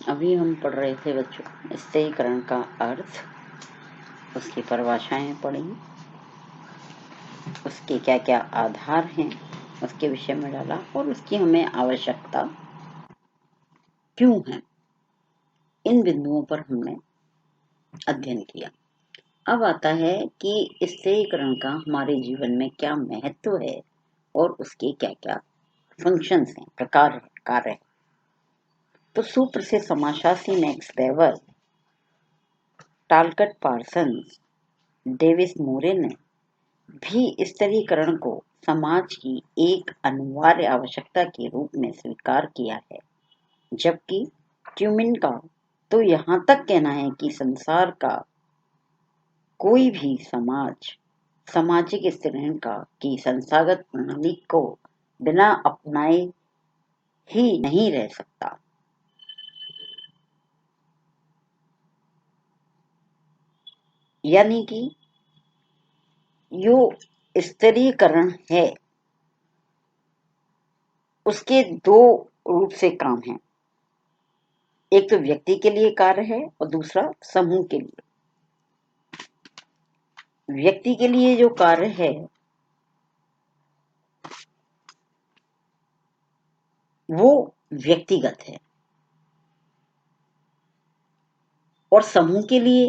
अभी हम पढ़ रहे थे बच्चों स्त्रीकरण का अर्थ, उसकी परिभाषाएं पढ़ी, उसके क्या क्या आधार हैं उसके विषय में डाला और उसकी हमें आवश्यकता क्यों है, इन बिंदुओं पर हमने अध्ययन किया। अब आता है कि स्त्रीकरण का हमारे जीवन में क्या महत्व है और उसके क्या क्या फंक्शंस हैं, प्रकार है, कार्य है। तो सुप्रसिद्ध समाजशास्त्री Max Weber, Talcott Parsons, Davis Moore ने भी स्त्रीकरण को समाज की एक अनिवार्य आवश्यकता के रूप में स्वीकार किया है, जबकि ट्यूमिन का तो यहाँ तक कहना है कि संसार का कोई भी समाज सामाजिक स्त्रीकरण का की संस्थागत प्रणाली को बिना अपनाए ही नहीं रह सकता। यानी कि जो स्त्रीकरण है उसके दो रूप से काम है, एक तो व्यक्ति के लिए कार्य है और दूसरा समूह के लिए। व्यक्ति के लिए जो कार्य है वो व्यक्तिगत है और समूह के लिए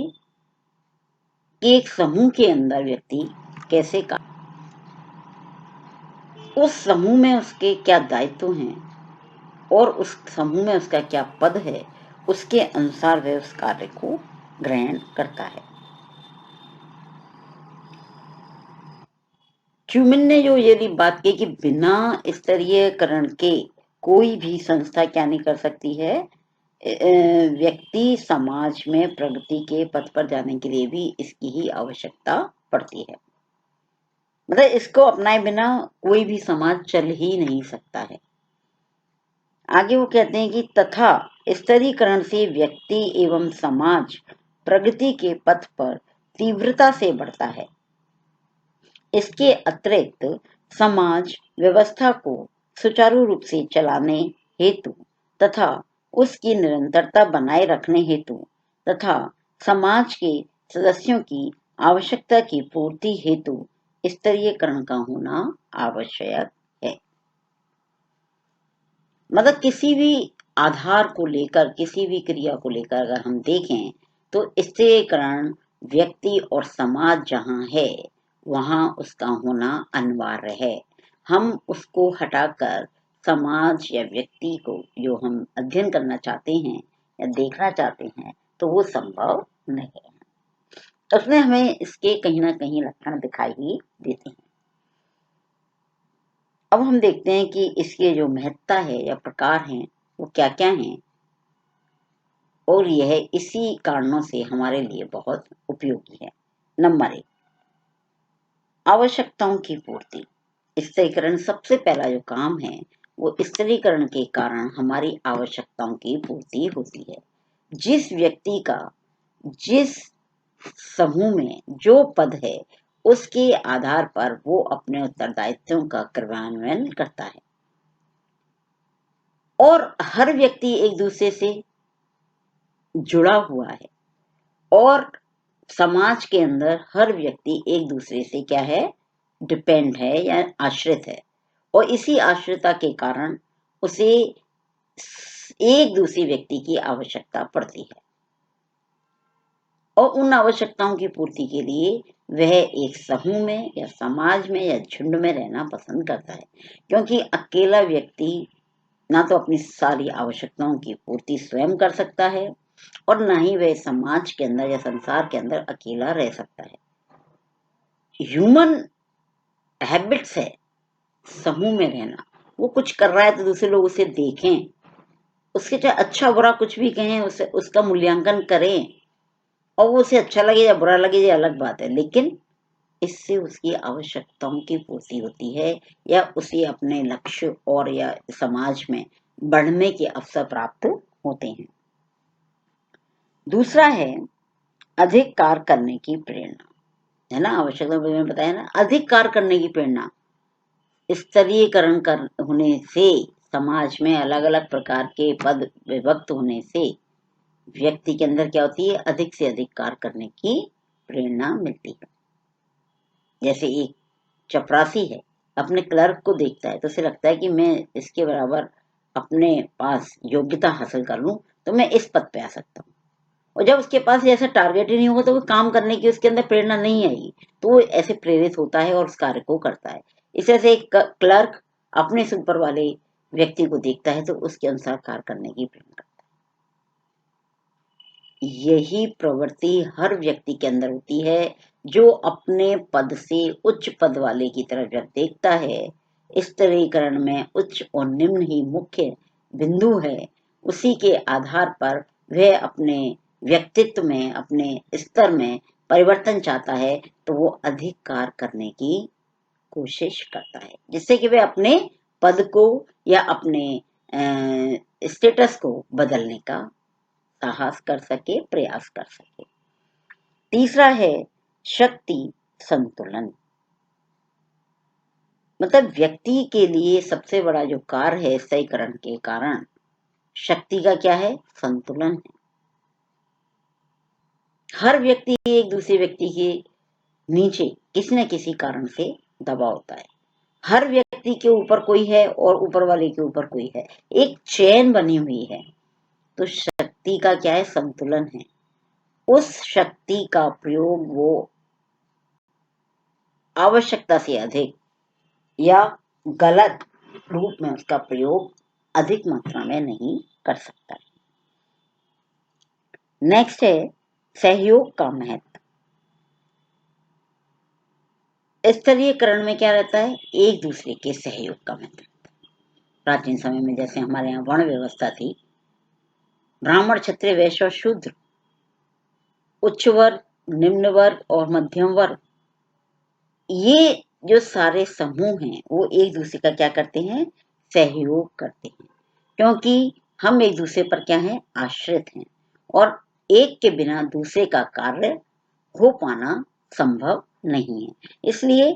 एक समूह के अंदर व्यक्ति कैसे का उस समूह में उसके क्या दायित्व हैं और उस समूह में उसका क्या पद है, उसके अनुसार वह उस कार्य को ग्रहण करता है। ट्यूमिन ने जो ये बात की कि बिना स्तरीयकरण के कोई भी संस्था क्या नहीं कर सकती है, व्यक्ति समाज में प्रगति के पथ पर जाने के लिए भी इसकी ही आवश्यकता पड़ती है। मतलब इसको अपनाए बिना कोई भी समाज चल ही नहीं सकता है। आगे वो कहते हैं कि तथा स्तरीकरण से व्यक्ति एवं समाज प्रगति के पथ पर तीव्रता से बढ़ता है। इसके अतिरिक्त समाज व्यवस्था को सुचारू रूप से चलाने हेतु तथा उसकी निरंतरता बनाए रखने हेतु तथा समाज के सदस्यों की आवश्यकता की पूर्ति हेतु स्तरीयकरण का होना आवश्यक है। मतलब किसी भी आधार को लेकर, किसी भी क्रिया को लेकर अगर हम देखें तो स्तरीकरण व्यक्ति और समाज जहाँ है वहाँ उसका होना अनिवार्य है। हम उसको हटाकर समाज या व्यक्ति को जो हम अध्ययन करना चाहते हैं या देखना चाहते हैं तो वो संभव नहीं है। उसमें हमें इसके कहीं ना कहीं लक्षण दिखाई ही देते हैं। अब हम देखते हैं कि इसके जो महत्ता है या प्रकार हैं वो क्या क्या हैं और यह इसी कारणों से हमारे लिए बहुत उपयोगी है। नंबर 1, आवश्यकताओं की पूर्ति। स्त्रीकरण सबसे पहला जो काम है वो स्त्रीकरण के कारण हमारी आवश्यकताओं की पूर्ति होती है। जिस व्यक्ति का जिस समूह में जो पद है उसके आधार पर वो अपने उत्तरदायित्वों का क्रियान्वयन करता है और हर व्यक्ति एक दूसरे से जुड़ा हुआ है और समाज के अंदर हर व्यक्ति एक दूसरे से क्या है, डिपेंड है या आश्रित है और इसी आश्रितता के कारण उसे एक दूसरे व्यक्ति की आवश्यकता पड़ती है और उन आवश्यकताओं की पूर्ति के लिए वह एक समूह में या समाज में या झुंड में रहना पसंद करता है, क्योंकि अकेला व्यक्ति ना तो अपनी सारी आवश्यकताओं की पूर्ति स्वयं कर सकता है और ना ही वह समाज के अंदर या संसार के अंदर अकेला रह सकता है। ह्यूमन हैबिट्स है समूह में रहना। वो कुछ कर रहा है तो दूसरे लोग उसे देखें, उसके चाहे अच्छा बुरा कुछ भी कहें, उसे उसका मूल्यांकन करें और वो उसे अच्छा लगे या बुरा लगे ये अलग बात है, लेकिन इससे उसकी आवश्यकताओं की पूर्ति होती है या उसे अपने लक्ष्य और या समाज में बढ़ने के अवसर प्राप्त होते हैं। दूसरा है अधिक कार्य करने की प्रेरणा, है ना। आवश्यकता मैंने बताया ना, अधिक कार्य करने की प्रेरणा। स्तरीयकरण कर होने से समाज में अलग अलग प्रकार के पद विभक्त होने से व्यक्ति के अंदर क्या होती है, अधिक से अधिक कार्य करने की प्रेरणा मिलती है। जैसे एक चपरासी है, अपने क्लर्क को देखता है तो उसे लगता है कि मैं इसके बराबर अपने पास योग्यता हासिल कर लूं तो मैं इस पद पे आ सकता हूँ। और जब उसके पास ऐसा टारगेट ही नहीं होगा तो वो काम करने की उसके अंदर प्रेरणा नहीं आएगी, तो वो ऐसे प्रेरित होता है और उस कार्य को करता है। इस तरह से एक क्लर्क अपने से ऊपर वाले व्यक्ति को देखता है तो उसके अनुसार कार्य करने की प्रेरणा करता है। यही प्रवृत्ति हर व्यक्ति के अंदर होती है जो अपने पद से उच्च पद वाले की तरफ जब देखता है। इस स्तरीकरण में उच्च और निम्न ही मुख्य बिंदु है। उसी के आधार पर वह अपने व्यक्तित्व में, अपने स्तर में परिवर्तन चाहता है तो वो अधिक कार्य करने की कोशिश करता है, जिससे कि वह अपने पद को या अपने स्टेटस को बदलने का साहस कर सके, प्रयास कर सके। तीसरा है शक्ति संतुलन। मतलब व्यक्ति के लिए सबसे बड़ा जो कार्य है स्तरीकरण के कारण शक्ति का क्या है, संतुलन है। हर व्यक्ति एक दूसरे व्यक्ति के नीचे किसी न किसी कारण से दबा होता है। हर व्यक्ति के ऊपर कोई है और ऊपर वाले के ऊपर कोई है, एक चेन बनी हुई है। तो शक्ति का क्या है, संतुलन है। उस शक्ति का प्रयोग वो आवश्यकता से अधिक या गलत रूप में उसका प्रयोग अधिक मात्रा में नहीं कर सकता। नेक्स्ट है सहयोग का महत्व। स्तरीयकरण में क्या रहता है, एक दूसरे के सहयोग का महत्व। प्राचीन समय में जैसे हमारे यहाँ वर्ण व्यवस्था थी, ब्राह्मण, क्षत्रिय, वैश्य और शूद्र, उच्च वर्ग, निम्न वर्ग और मध्यम वर्ग, ये जो सारे समूह हैं वो एक दूसरे का क्या करते हैं, सहयोग करते हैं। क्योंकि हम एक दूसरे पर क्या है, आश्रित हैं और एक के बिना दूसरे का कार्य हो पाना संभव नहीं है। इसलिए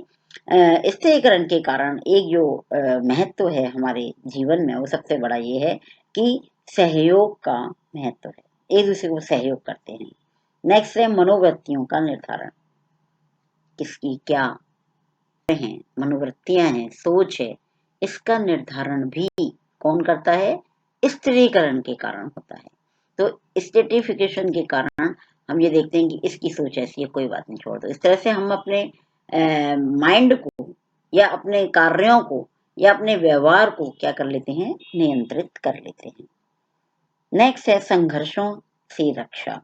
स्तरीकरण के कारण एक जो महत्व है हमारे जीवन में, वो सबसे बड़ा ये है कि सहयोग का महत्व है, एक दूसरे को सहयोग करते हैं। नेक्स्ट है मनोवृत्तियों का निर्धारण। किसकी क्या हैं, मनोवृत्तियां हैं, सोच है, इसका निर्धारण भी कौन करता है, स्तरीकरण के कारण होता है। तो स्टेटिफिकेशन के कारण हम ये देखते हैं कि इसकी सोच ऐसी है, कोई बात नहीं, छोड़ दो। इस तरह से हम अपने माइंड को या अपने कार्यों को या अपने व्यवहार को क्या कर लेते हैं, नियंत्रित कर लेते हैं। नेक्स्ट है संघर्षों से रक्षा।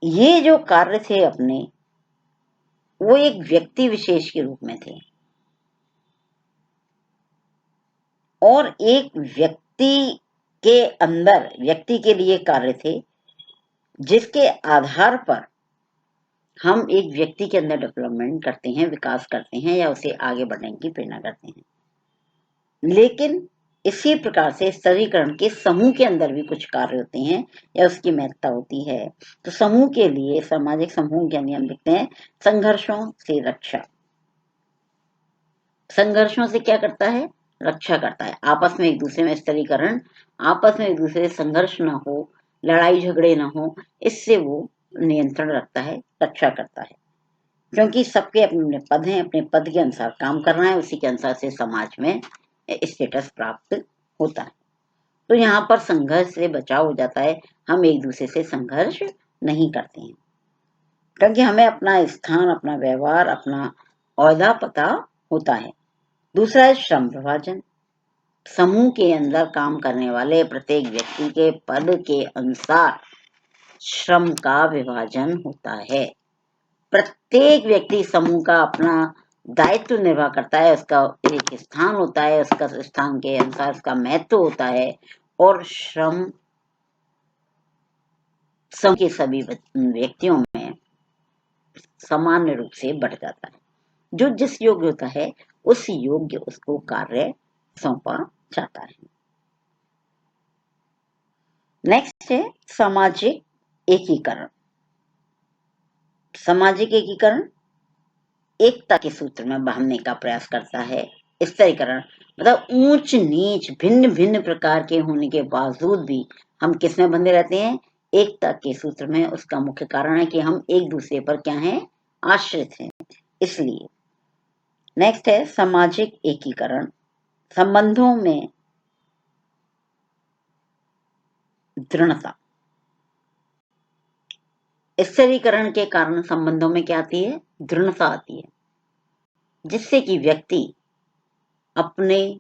ये जो कार्य थे अपने, वो एक व्यक्ति विशेष के रूप में थे और एक व्यक्ति के अंदर व्यक्ति के लिए कार्य थे, जिसके आधार पर हम एक व्यक्ति के अंदर डेवलपमेंट करते हैं, विकास करते हैं या उसे आगे बढ़ने की प्रेरणा करते हैं। लेकिन इसी प्रकार से स्तरीकरण के समूह के अंदर भी कुछ कार्य होते हैं या उसकी महत्ता होती है। तो समूह के लिए, सामाजिक समूह के नियम लिखते हैं, संघर्षों से रक्षा। संघर्षों से क्या करता है, रक्षा करता है। आपस में एक दूसरे में स्तरीकरण, आपस में एक दूसरे से संघर्ष ना हो, लड़ाई झगड़े ना हो, इससे वो नियंत्रण रखता है, रक्षा करता है। क्योंकि सबके अपने अपने पद हैं, अपने पद के अनुसार काम करना है, उसी के अनुसार से समाज में स्टेटस प्राप्त होता है। तो यहाँ पर संघर्ष से बचाव हो जाता है, हम एक दूसरे से संघर्ष नहीं करते हैं, क्योंकि हमें अपना स्थान, अपना व्यवहार, अपना ओहदा पता होता है। दूसरा है श्रम विभाजन। समूह के अंदर काम करने वाले प्रत्येक व्यक्ति के पद के अनुसार श्रम का विभाजन होता है। प्रत्येक व्यक्ति समूह का अपना दायित्व निर्वाह करता है, उसका एक स्थान होता है, उसका स्थान के अनुसार उसका महत्व होता है और श्रम समूह के सभी व्यक्तियों में सामान्य रूप से बढ़ जाता है। जो जिस योग्य होता है उस योग्य उसको कार्य सौंपा जाता है। नेक्स्ट है सामाजिक एकीकरण। सामाजिक एकीकरण एकता के सूत्र में बांधने का प्रयास करता है। स्तरीकरण मतलब ऊंच नीच भिन्न भिन्न प्रकार के होने के बावजूद भी हम किस में बंधे रहते हैं? एकता के सूत्र में। उसका मुख्य कारण है कि हम एक दूसरे पर क्या हैं? आश्रित हैं। इसलिए नेक्स्ट है सामाजिक एकीकरण। संबंधों में दृढ़ता। स्थिरीकरण के कारण संबंधों में क्या आती है? दृढ़ता आती है, जिससे कि व्यक्ति अपने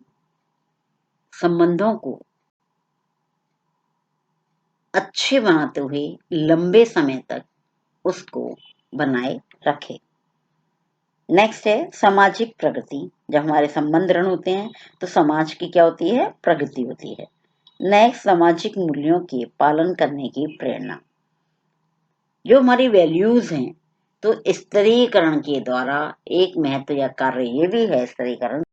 संबंधों को अच्छे बनाते हुए लंबे समय तक उसको बनाए रखे। नेक्स्ट है सामाजिक प्रगति। जब हमारे संबंध दृढ़ होते हैं तो समाज की क्या होती है? प्रगति होती है। नेक्स्ट सामाजिक मूल्यों के पालन करने की प्रेरणा। जो हमारी वैल्यूज हैं, तो स्तरीकरण के द्वारा एक महत्व या कार्य ये भी है स्तरीकरण